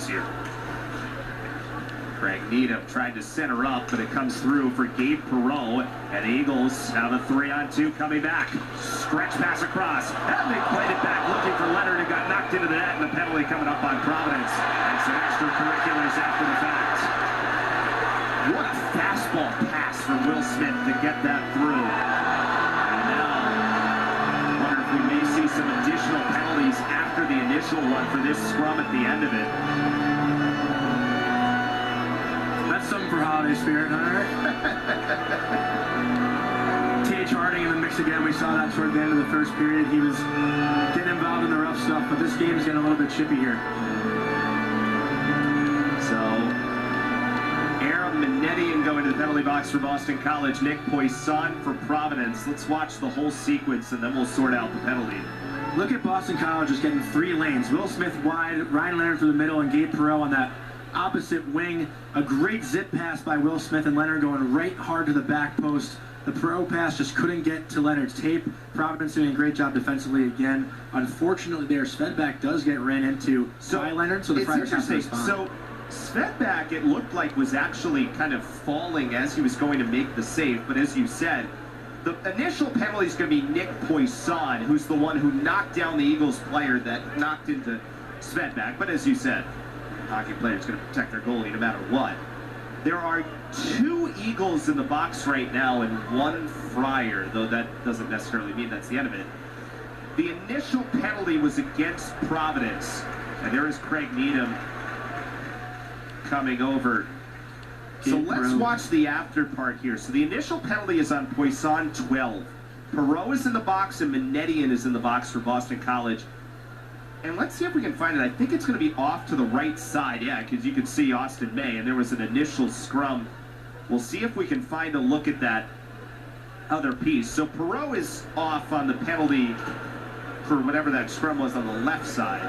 here. Craig Needham tried to center up, but it comes through for Gabe Perreault. And Eagles have a 3-on-2 coming back. Stretch pass across. And they played it back looking for Leonard, who got knocked into the net, and the penalty coming up on Providence. And some extracurriculars after the fact. What a fastball pass from Will Smith to get that through. And now, I wonder if we may see some additional penalties after the initial one for this scrum at the end of it. That's something for holiday spirit, huh? T.H. Harding in the mix again. We saw that toward the end of the first period. He was getting involved in the rough stuff, but this game's getting a little bit chippy here. So, Adam Minnetian going to the penalty box for Boston College. Nick Poisson for Providence. Let's watch the whole sequence, and then we'll sort out the penalty. Look at Boston College just getting 3 lanes. Will Smith wide, Ryan Leonard through the middle, and Gabe Perreault on that opposite wing. A great zip pass by Will Smith, and Leonard going right hard to the back post. The Perreault pass just couldn't get to Leonard's tape. Providence doing a great job defensively again. Unfortunately there, Svedback does get ran into by Leonard, so the Friars have to respond. So Svedback, it looked like, was actually kind of falling as he was going to make the save, but as you said, the initial penalty is going to be Nick Poisson, who's the one who knocked down the Eagles player that knocked into Svedback. But as you said, hockey players going to protect their goalie no matter what. There are 2 Eagles in the box right now and 1 Friar, though that doesn't necessarily mean that's the end of it. The initial penalty was against Providence, and there is Craig Needham coming over. So let's watch the after part here. So the initial penalty is on Poisson, 12. Perreault is in the box and Minnetian is in the box for Boston College. And let's see if we can find it. I think it's going to be off to the right side, yeah, because you can see Austin May, and there was an initial scrum. We'll see if we can find a look at that other piece. So Perreault is off on the penalty for whatever that scrum was on the left side.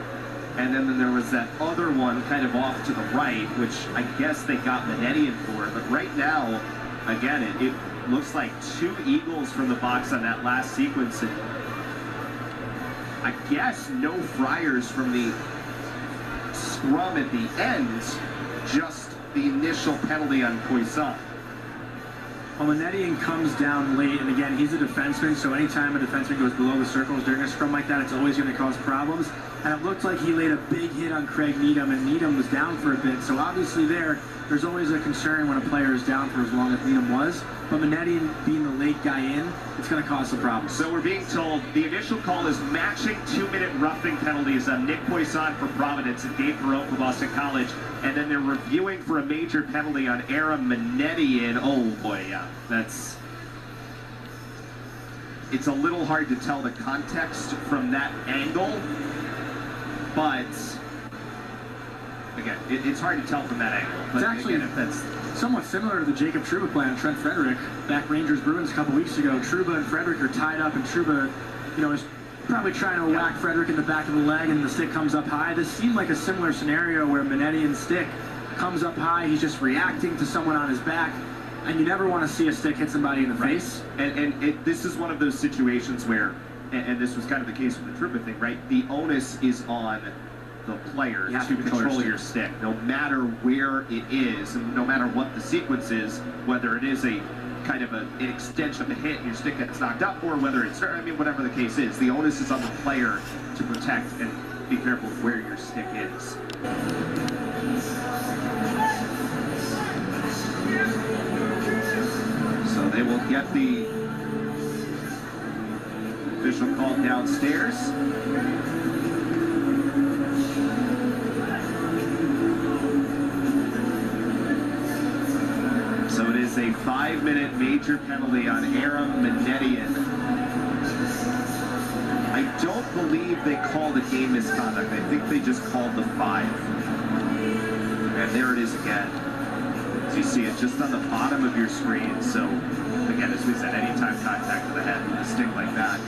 And then there was that other one kind of off to the right, which I guess they got Minnetian for. But right now, again, it looks like 2 Eagles from the box on that last sequence. And I guess no Friars from the scrum at the end, just the initial penalty on Poisson. Well, Minnetian comes down late, and again, he's a defenseman, so anytime a defenseman goes below the circles during a scrum like that, it's always going to cause problems. And it looked like he laid a big hit on Craig Needham, and Needham was down for a bit, so obviously there's always a concern when a player is down for as long as Needham was. But Minnetian being the late guy in, it's going to cause some problems. So we're being told the initial call is matching 2-minute roughing penalties on Nick Poisson for Providence and Gabe Perreault for Boston College. And then they're reviewing for a major penalty on Adam Minnetian. Oh boy, yeah, it's a little hard to tell the context from that angle, but again, it's hard to tell from that angle. But it's actually, again, if that's somewhat similar to the Jacob Trouba play on Trent Frederick back Rangers Bruins a couple weeks ago. Trouba and Frederick are tied up, and Trouba, is probably trying to whack Frederick in the back of the leg, and the stick comes up high. This seemed like a similar scenario where Minnetian's stick comes up high. He's just reacting to someone on his back, and you never want to see a stick hit somebody in the face. And this is one of those situations where, and this was kind of the case with the Trouba thing, right? The onus is on the player to control your stick, no matter where it is, and no matter what the sequence is, whether it is a kind of an extension of the hit and your stick gets knocked up, or whether it's, whatever the case is, the onus is on the player to protect and be careful of where your stick is. So they will get the official call downstairs. So it is a 5-minute major penalty on Adam Minnetian. I don't believe they called a game misconduct. I think they just called the 5. And there it is again. So you see it just on the bottom of your screen. So again, as we said, anytime contact to the head with a stick like that.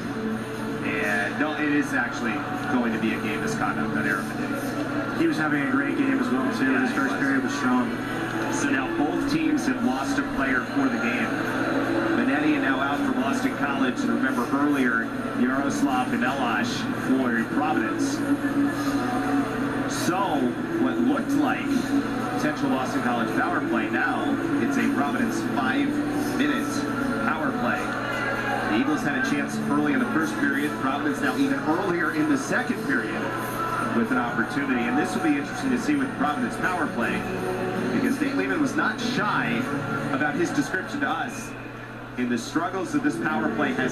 And no, it is actually going to be a game misconduct on Adam Minnetian. He was having a great game as well too. Yeah, his first period was strong. So now both teams have lost a player for the game. Minnetian now out for Boston College, and remember earlier, Jaroslav Chmelar for Providence. So what looked like Boston College power play. Now it's a Providence 5-minute power play. The Eagles had a chance early in the first period. Providence now even earlier in the second period with an opportunity. And this will be interesting to see with Providence power play, because Dave Lehman was not shy about his description to us in the struggles that this power play has